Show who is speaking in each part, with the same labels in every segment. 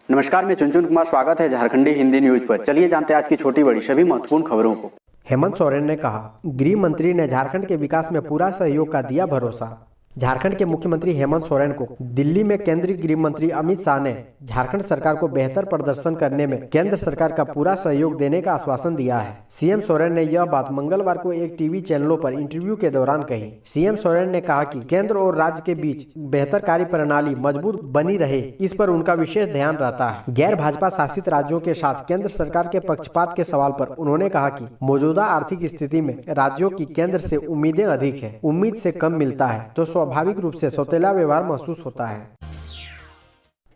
Speaker 1: नमस्कार, मैं चुनचुन कुमार। स्वागत है झारखंडी हिंदी न्यूज पर। चलिए जानते हैं आज की छोटी बड़ी सभी महत्वपूर्ण खबरों को।
Speaker 2: हेमंत सोरेन ने कहा, गृह मंत्री ने झारखंड के विकास में पूरा सहयोग का दिया भरोसा। झारखंड के मुख्यमंत्री हेमंत सोरेन को दिल्ली में केंद्रीय गृह मंत्री अमित शाह ने झारखंड सरकार को बेहतर प्रदर्शन करने में केंद्र सरकार का पूरा सहयोग देने का आश्वासन दिया है। सीएम सोरेन ने यह बात मंगलवार को एक टीवी चैनलों पर इंटरव्यू के दौरान कही। सीएम सोरेन ने कहा कि केंद्र और राज्य के बीच बेहतर कार्य प्रणाली मजबूत बनी रहे, इस पर उनका विशेष ध्यान रहता है। गैर भाजपा शासित राज्यों के साथ केंद्र सरकार के पक्षपात के सवाल पर उन्होंने कहा कि मौजूदा आर्थिक स्थिति में राज्यों की केंद्र से उम्मीदें अधिक है, उम्मीद से कम मिलता है तो स्वाभाविक रूप से सौतेला व्यवहार महसूस होता है।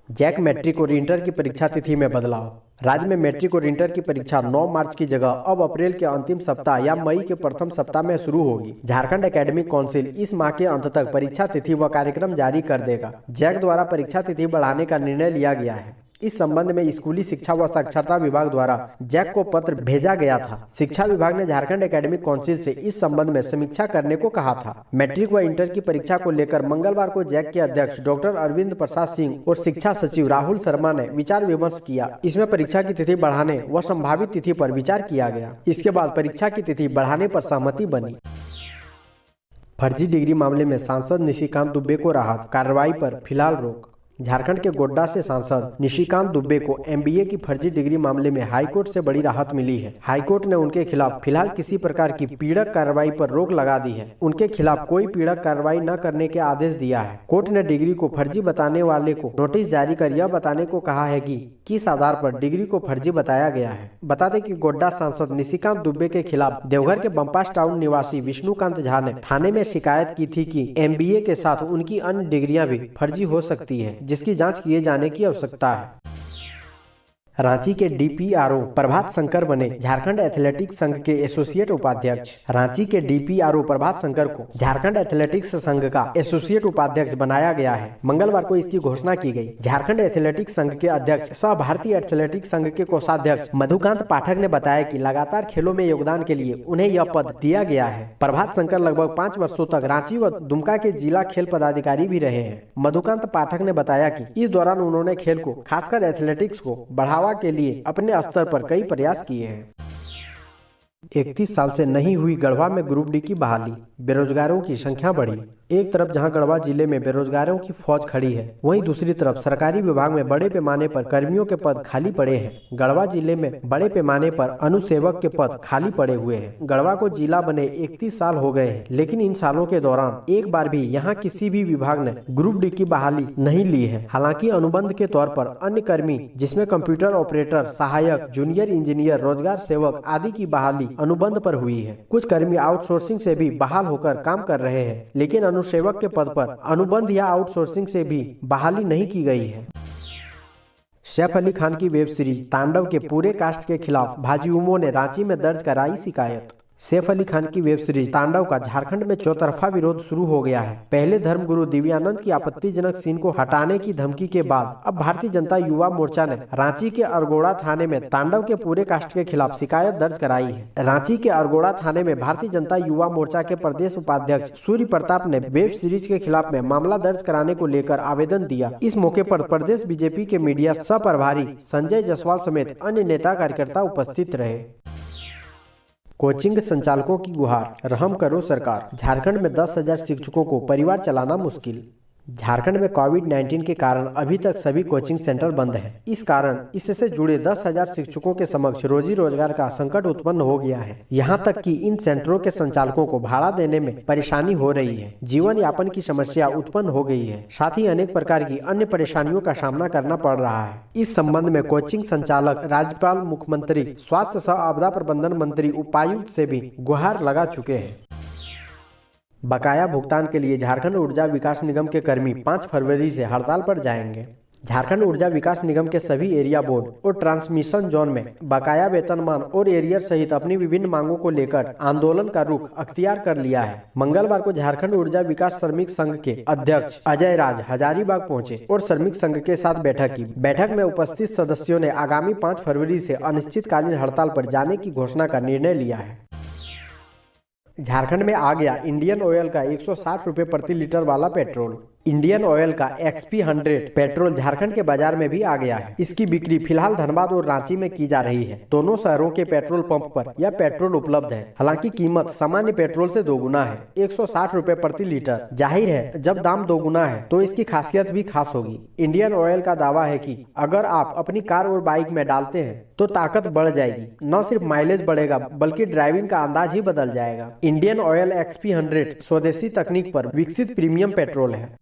Speaker 2: जैक मैट्रिक और इंटर की परीक्षा तिथि में बदलाव। राज्य में मैट्रिक और इंटर की परीक्षा 9 मार्च की जगह अब अप्रैल के अंतिम सप्ताह या मई के प्रथम सप्ताह में शुरू होगी। झारखंड एकेडमिक काउंसिल इस माह के अंत तक परीक्षा तिथि व कार्यक्रम जारी कर देगा। जैक द्वारा परीक्षा तिथि बढ़ाने का निर्णय लिया गया है। इस संबंध में स्कूली शिक्षा व साक्षरता विभाग द्वारा जैक को पत्र भेजा गया था। शिक्षा विभाग ने झारखंड एकेडमिक काउंसिल से इस संबंध में समीक्षा करने को कहा था। मैट्रिक व इंटर की परीक्षा को लेकर मंगलवार को जैक के अध्यक्ष डॉक्टर अरविंद प्रसाद सिंह और शिक्षा सचिव राहुल शर्मा ने विचार विमर्श किया। इसमें परीक्षा की तिथि बढ़ाने व संभावित तिथि पर विचार किया गया। इसके बाद परीक्षा की तिथि बढ़ाने पर सहमति बनी। फर्जी डिग्री मामले में सांसद निशिकांत दुबे को राहत, कार्रवाई पर फिलहाल रोक। झारखंड के गोड्डा से सांसद निशिकांत दुबे को एमबीए की फर्जी डिग्री मामले में हाईकोर्ट से बड़ी राहत मिली है। हाईकोर्ट ने उनके खिलाफ फिलहाल किसी प्रकार की पीड़क कार्रवाई पर रोक लगा दी है। उनके खिलाफ कोई पीड़क कार्रवाई न करने के आदेश दिया है। कोर्ट ने डिग्री को फर्जी बताने वाले को नोटिस जारी कर यह बताने को कहा है कि किस आधार पर डिग्री को फर्जी बताया गया है। बता दें कि गोड्डा सांसद निशिकांत दुबे के खिलाफ देवघर के बम्पास टाउन निवासी विष्णुकांत झा ने थाने में शिकायत की थी कि एमबीए के साथ उनकी अन्य डिग्रियां भी फर्जी हो सकती है, जिसकी जांच किए जाने की आवश्यकता है। रांची के डीपीआरओ प्रभात शंकर बने झारखंड एथलेटिक्स संघ के एसोसिएट उपाध्यक्ष। रांची के डीपीआरओ प्रभात शंकर को झारखंड एथलेटिक्स संघ का एसोसिएट उपाध्यक्ष बनाया गया है। मंगलवार को इसकी घोषणा की गई। झारखंड एथलेटिक्स संघ के अध्यक्ष सह भारतीय एथलेटिक्स संघ के कोषाध्यक्ष मधुकांत पाठक ने बताया कि लगातार खेलों में योगदान के लिए उन्हें यह पद दिया गया है। प्रभात शंकर लगभग 5 वर्षों तक रांची व दुमका के जिला खेल पदाधिकारी भी रहे हैं। मधुकांत पाठक ने बताया कि इस दौरान उन्होंने खेल को, खासकर एथलेटिक्स को बढ़ावा के लिए अपने स्तर पर कई प्रयास किए हैं। 31 साल से नहीं हुई गढ़वा में ग्रुप डी की बहाली, बेरोजगारों की संख्या बढ़ी। एक तरफ जहां गढ़वा जिले में बेरोजगारों की फौज खड़ी है, वहीं दूसरी तरफ सरकारी विभाग में बड़े पैमाने पर कर्मियों के पद खाली पड़े हैं। गढ़वा जिले में बड़े पैमाने पर अनुसेवक के पद खाली पड़े हुए हैं। गढ़वा को जिला बने 31 साल हो गए हैं, लेकिन इन सालों के दौरान एक बार भी यहां किसी भी विभाग ने ग्रुप डी की बहाली नहीं ली है। हालांकि अनुबंध के तौर पर अन्य कर्मी, जिसमें कंप्यूटर ऑपरेटर, सहायक, जूनियर इंजीनियर, रोजगार सेवक आदि की बहाली अनुबंध पर हुई है। कुछ कर्मी आउटसोर्सिंग से भी बहाल होकर काम कर रहे हैं, लेकिन अनुसेवक के पद पर अनुबंध या आउटसोर्सिंग से भी बहाली नहीं की गई है। सैफ अली खान की वेब सीरीज तांडव के पूरे कास्ट के खिलाफ भाजयुमो ने रांची में दर्ज कराई शिकायत। सैफ अली खान की वेब सीरीज तांडव का झारखंड में चौतरफा विरोध शुरू हो गया है। पहले धर्मगुरु दिव्यानंद की आपत्तिजनक सीन को हटाने की धमकी के बाद अब भारतीय जनता युवा मोर्चा ने रांची के अरगोड़ा थाने में तांडव के पूरे कास्ट के खिलाफ शिकायत दर्ज कराई है। रांची के अरगोड़ा थाने में भारतीय जनता युवा मोर्चा के प्रदेश उपाध्यक्ष सूर्य प्रताप ने वेब सीरीज के खिलाफ में मामला दर्ज कराने को लेकर आवेदन दिया। इस मौके पर प्रदेश बीजेपी के मीडिया सह प्रभारी संजय जायसवाल समेत अन्य नेता कार्यकर्ता उपस्थित रहे। कोचिंग संचालकों की गुहार, रहम करो सरकार। झारखंड में 10,000 शिक्षकों को परिवार चलाना मुश्किल। झारखंड में कोविड-19 के कारण अभी तक सभी कोचिंग सेंटर बंद हैं। इस कारण इससे जुड़े 10,000 शिक्षकों के समक्ष रोजी रोजगार का संकट उत्पन्न हो गया है। यहाँ तक कि इन सेंटरों के संचालकों को भाड़ा देने में परेशानी हो रही है। जीवन यापन की समस्या उत्पन्न हो गई है। साथ ही अनेक प्रकार की अन्य परेशानियों का सामना करना पड़ रहा है। इस संबंध में कोचिंग संचालक राज्यपाल, मुख्यमंत्री, स्वास्थ्य सह आपदा प्रबंधन मंत्री, उपायुक्त से भी गुहार लगा चुके हैं। बकाया भुगतान के लिए झारखंड ऊर्जा विकास निगम के कर्मी 5 फरवरी से हड़ताल पर जाएंगे। झारखंड ऊर्जा विकास निगम के सभी एरिया बोर्ड और ट्रांसमिशन जोन में बकाया वेतनमान और एरियर सहित अपनी विभिन्न मांगों को लेकर आंदोलन का रुख अख्तियार कर लिया है। मंगलवार को झारखंड ऊर्जा विकास श्रमिक संघ के अध्यक्ष अजय राज हजारीबाग पहुंचे और श्रमिक संघ के साथ बैठक की। बैठक में उपस्थित सदस्यों ने आगामी 5 फरवरी से अनिश्चितकालीन हड़ताल पर जाने की घोषणा का निर्णय लिया है। झारखंड में आ गया इंडियन ऑयल का 160 रुपए प्रति लीटर वाला पेट्रोल। इंडियन ऑयल का XP100 पेट्रोल झारखंड के बाजार में भी आ गया है। इसकी बिक्री फिलहाल धनबाद और रांची में की जा रही है। दोनों शहरों के पेट्रोल पंप पर यह पेट्रोल उपलब्ध है। हालांकि कीमत सामान्य पेट्रोल से दोगुना है, 160 रुपए प्रति लीटर। जाहिर है जब दाम दोगुना है तो इसकी खासियत भी खास होगी। इंडियन ऑयल का दावा है कि अगर आप अपनी कार और बाइक में डालते हैं तो ताकत बढ़ जाएगी। न सिर्फ माइलेज बढ़ेगा बल्कि ड्राइविंग का अंदाज ही बदल जाएगा। इंडियन ऑयल XP100 स्वदेशी तकनीक पर विकसित प्रीमियम पेट्रोल है।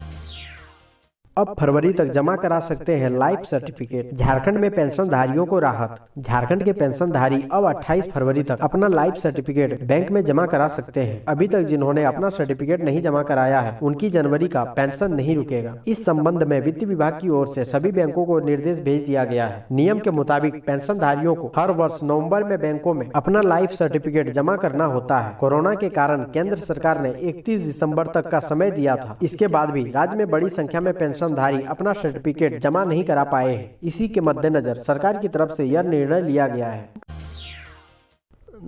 Speaker 2: अब फरवरी तक जमा करा सकते हैं लाइफ सर्टिफिकेट। झारखंड में पेंशनधारियों को राहत। झारखंड के पेंशनधारी अब 28 फरवरी तक अपना लाइफ सर्टिफिकेट बैंक में जमा करा सकते हैं। अभी तक जिन्होंने अपना सर्टिफिकेट नहीं जमा कराया है उनकी जनवरी का पेंशन नहीं रुकेगा। इस संबंध में वित्त विभाग की ओर से सभी बैंकों को निर्देश भेज दिया गया है। नियम के मुताबिक पेंशनधारियों को हर वर्ष नवम्बर में बैंकों में अपना लाइफ सर्टिफिकेट जमा करना होता है। कोरोना के कारण केंद्र सरकार ने 31 दिसंबर तक का समय दिया था। इसके बाद भी राज्य में बड़ी संख्या में पेंशनधारी अपना सर्टिफिकेट जमा नहीं करा पाए हैं। इसी के मद्देनजर सरकार की तरफ से यह निर्णय लिया गया है।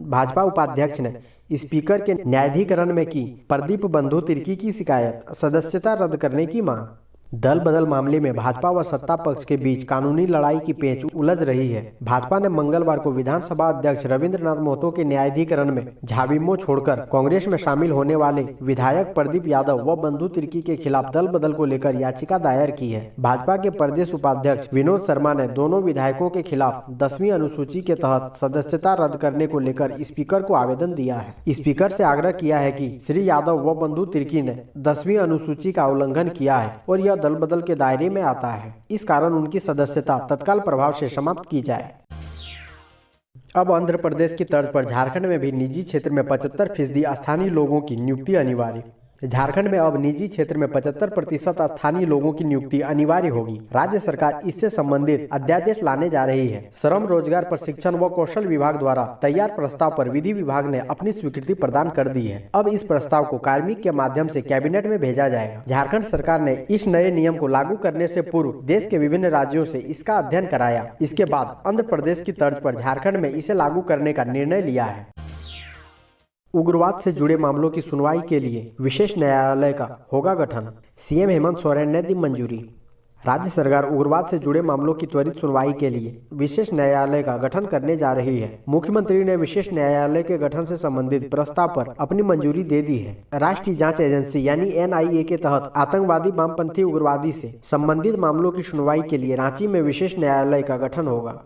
Speaker 2: भाजपा उपाध्यक्ष ने स्पीकर के न्यायाधिकरण में की प्रदीप बंधु तिर्की की शिकायत, सदस्यता रद्द करने की मांग। दल बदल मामले में भाजपा व सत्ता पक्ष के बीच कानूनी लड़ाई की पेंच उलझ रही है। भाजपा ने मंगलवार को विधानसभा अध्यक्ष रविंद्रनाथ महतो के न्यायाधिकरण में झाविमो छोड़कर कांग्रेस में शामिल होने वाले विधायक प्रदीप यादव व बंधु तिर्की के खिलाफ दल बदल को लेकर याचिका दायर की है। भाजपा के प्रदेश उपाध्यक्ष विनोद शर्मा ने दोनों विधायकों के खिलाफ 10वीं अनुसूची के तहत सदस्यता रद्द करने को लेकर स्पीकर को आवेदन दिया है। स्पीकर से आग्रह किया है कि श्री यादव व बंधु तिर्की ने 10वीं अनुसूची का उल्लंघन किया है और यह दल बदल के दायरे में आता है। इस कारण उनकी सदस्यता तत्काल प्रभाव से समाप्त की जाए। अब आंध्र प्रदेश की तर्ज पर झारखंड में भी निजी क्षेत्र में 75% स्थानीय लोगों की नियुक्ति अनिवार्य। झारखंड में अब निजी क्षेत्र में 75% स्थानीय लोगों की नियुक्ति अनिवार्य होगी। राज्य सरकार इससे संबंधित अध्यादेश लाने जा रही है। श्रम, रोजगार, प्रशिक्षण व कौशल विभाग द्वारा तैयार प्रस्ताव पर विधि विभाग ने अपनी स्वीकृति प्रदान कर दी है। अब इस प्रस्ताव को कार्मिक के माध्यम से कैबिनेट में भेजा जाएगा। झारखंड सरकार ने इस नए नियम को लागू करने से पूर्व देश के विभिन्न राज्यों से इसका अध्ययन कराया। इसके बाद आंध्र प्रदेश की तर्ज पर झारखंड में इसे लागू करने का निर्णय लिया है। उग्रवाद से जुड़े मामलों की सुनवाई के लिए विशेष न्यायालय का होगा गठन। सीएम हेमंत सोरेन ने दी मंजूरी। राज्य सरकार उग्रवाद से जुड़े मामलों की त्वरित सुनवाई के लिए विशेष न्यायालय का गठन करने जा रही है। मुख्यमंत्री ने विशेष न्यायालय के गठन से संबंधित प्रस्ताव पर अपनी मंजूरी दे दी है। राष्ट्रीय जांच एजेंसी यानी NIA के तहत आतंकवादी, वामपंथी, उग्रवादी से संबंधित मामलों की सुनवाई के लिए रांची में विशेष न्यायालय का गठन होगा।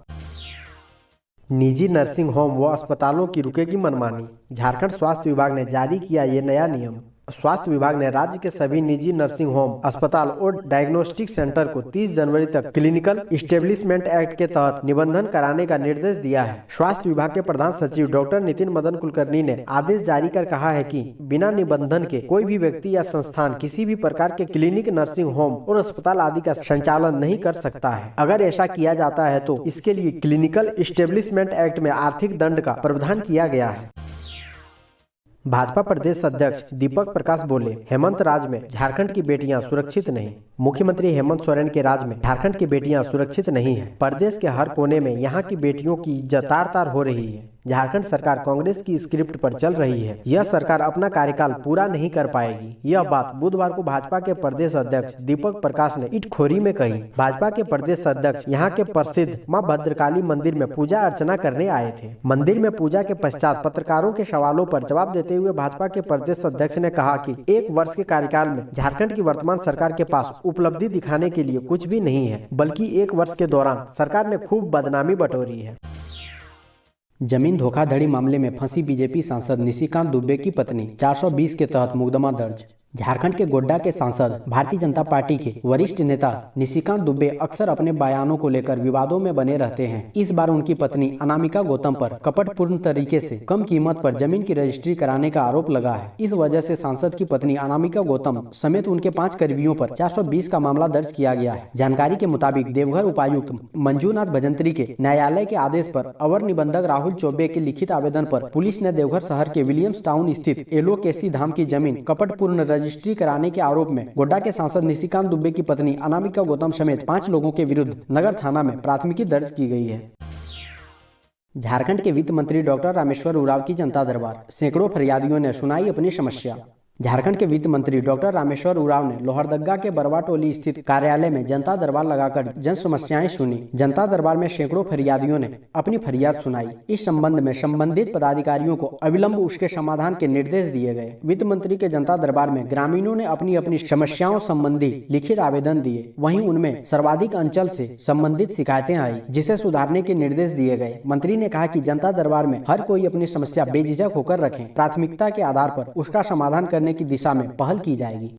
Speaker 2: निजी नर्सिंग होम व अस्पतालों की रुकेगी मनमानी। झारखंड स्वास्थ्य विभाग ने जारी किया ये नया नियम। स्वास्थ्य विभाग ने राज्य के सभी निजी नर्सिंग होम, अस्पताल और डायग्नोस्टिक सेंटर को 30 जनवरी तक क्लिनिकल इस्टेब्लिशमेंट एक्ट के तहत निबंधन कराने का निर्देश दिया है। स्वास्थ्य विभाग के प्रधान सचिव डॉक्टर नितिन मदन कुलकर्णी ने आदेश जारी कर कहा है कि बिना निबंधन के कोई भी व्यक्ति या संस्थान किसी भी प्रकार के क्लिनिक, नर्सिंग होम और अस्पताल आदि का संचालन नहीं कर सकता है। अगर ऐसा किया जाता है तो इसके लिए क्लिनिकल इस्टेब्लिशमेंट एक्ट में आर्थिक दंड का प्रावधान किया गया है। भाजपा प्रदेश अध्यक्ष दीपक प्रकाश बोले, हेमंत राज में झारखंड की बेटियां सुरक्षित नहीं। मुख्यमंत्री हेमंत सोरेन के राज में झारखंड की बेटियां सुरक्षित नहीं है। प्रदेश के हर कोने में यहां की बेटियों की इज्जत तार-तार हो रही है। झारखंड सरकार कांग्रेस की स्क्रिप्ट पर चल रही है। यह सरकार अपना कार्यकाल पूरा नहीं कर पाएगी। यह बात बुधवार को भाजपा के प्रदेश अध्यक्ष दीपक प्रकाश ने इटखोरी में कही। भाजपा के प्रदेश अध्यक्ष यहां के प्रसिद्ध मां भद्रकाली मंदिर में पूजा अर्चना करने आए थे। मंदिर में पूजा के पश्चात पत्रकारों के सवालों पर जवाब देते हुए भाजपा के प्रदेश अध्यक्ष ने कहा कि 1 वर्ष के कार्यकाल में झारखंड की वर्तमान सरकार के पास उपलब्धि दिखाने के लिए कुछ भी नहीं है, बल्कि 1 वर्ष के दौरान सरकार ने खूब बदनामी बटोरी है। जमीन धोखाधड़ी मामले में फंसी बीजेपी सांसद निशिकांत दुबे की पत्नी, 420 के तहत मुकदमा दर्ज। झारखंड के गोड्डा के सांसद भारतीय जनता पार्टी के वरिष्ठ नेता निशिकांत दुबे अक्सर अपने बयानों को लेकर विवादों में बने रहते हैं। इस बार उनकी पत्नी अनामिका गौतम पर कपटपूर्ण तरीके से कम कीमत पर जमीन की रजिस्ट्री कराने का आरोप लगा है। इस वजह से सांसद की पत्नी अनामिका गौतम समेत उनके 5 करीबियों पर 420 का मामला दर्ज किया गया है। जानकारी के मुताबिक देवघर उपायुक्त मंजूनाथ भजंत्री के न्यायालय के आदेश पर अवर निबंधक राहुल चौबे के लिखित आवेदन पर पुलिस ने देवघर शहर के विलियम्स टाउन स्थित एलोकेसी धाम की जमीन कपटपूर्ण रजिस्ट्री कराने के आरोप में गोड्डा के सांसद निशिकांत दुबे की पत्नी अनामिका गौतम समेत 5 लोगों के विरुद्ध नगर थाना में प्राथमिकी दर्ज की गई है। झारखंड के वित्त मंत्री डॉक्टर रामेश्वर उरांव की जनता दरबार, सैकड़ों फरियादियों ने सुनाई अपनी समस्या। झारखंड के वित्त मंत्री डॉक्टर रामेश्वर उरांव ने लोहरदगा के बरवा टोली स्थित कार्यालय में जनता दरबार लगाकर जन समस्याएं सुनी। जनता दरबार में सैकड़ों फरियादियों ने अपनी फरियाद सुनाई। इस संबंध में संबंधित पदाधिकारियों को अविलंब उसके समाधान के निर्देश दिए गए। वित्त मंत्री के जनता दरबार में ग्रामीणों ने अपनी अपनी समस्याओं संबंधी लिखित आवेदन दिए। वहीं उनमें सर्वाधिक अंचल से संबंधित शिकायतें आई, जिसे सुधारने के निर्देश दिए गए। मंत्री ने कहा कि जनता दरबार में हर कोई अपनी समस्या बेझिझक होकर रखें। प्राथमिकता के आधार पर उसका समाधान करने की दिशा में पहल की जाएगी।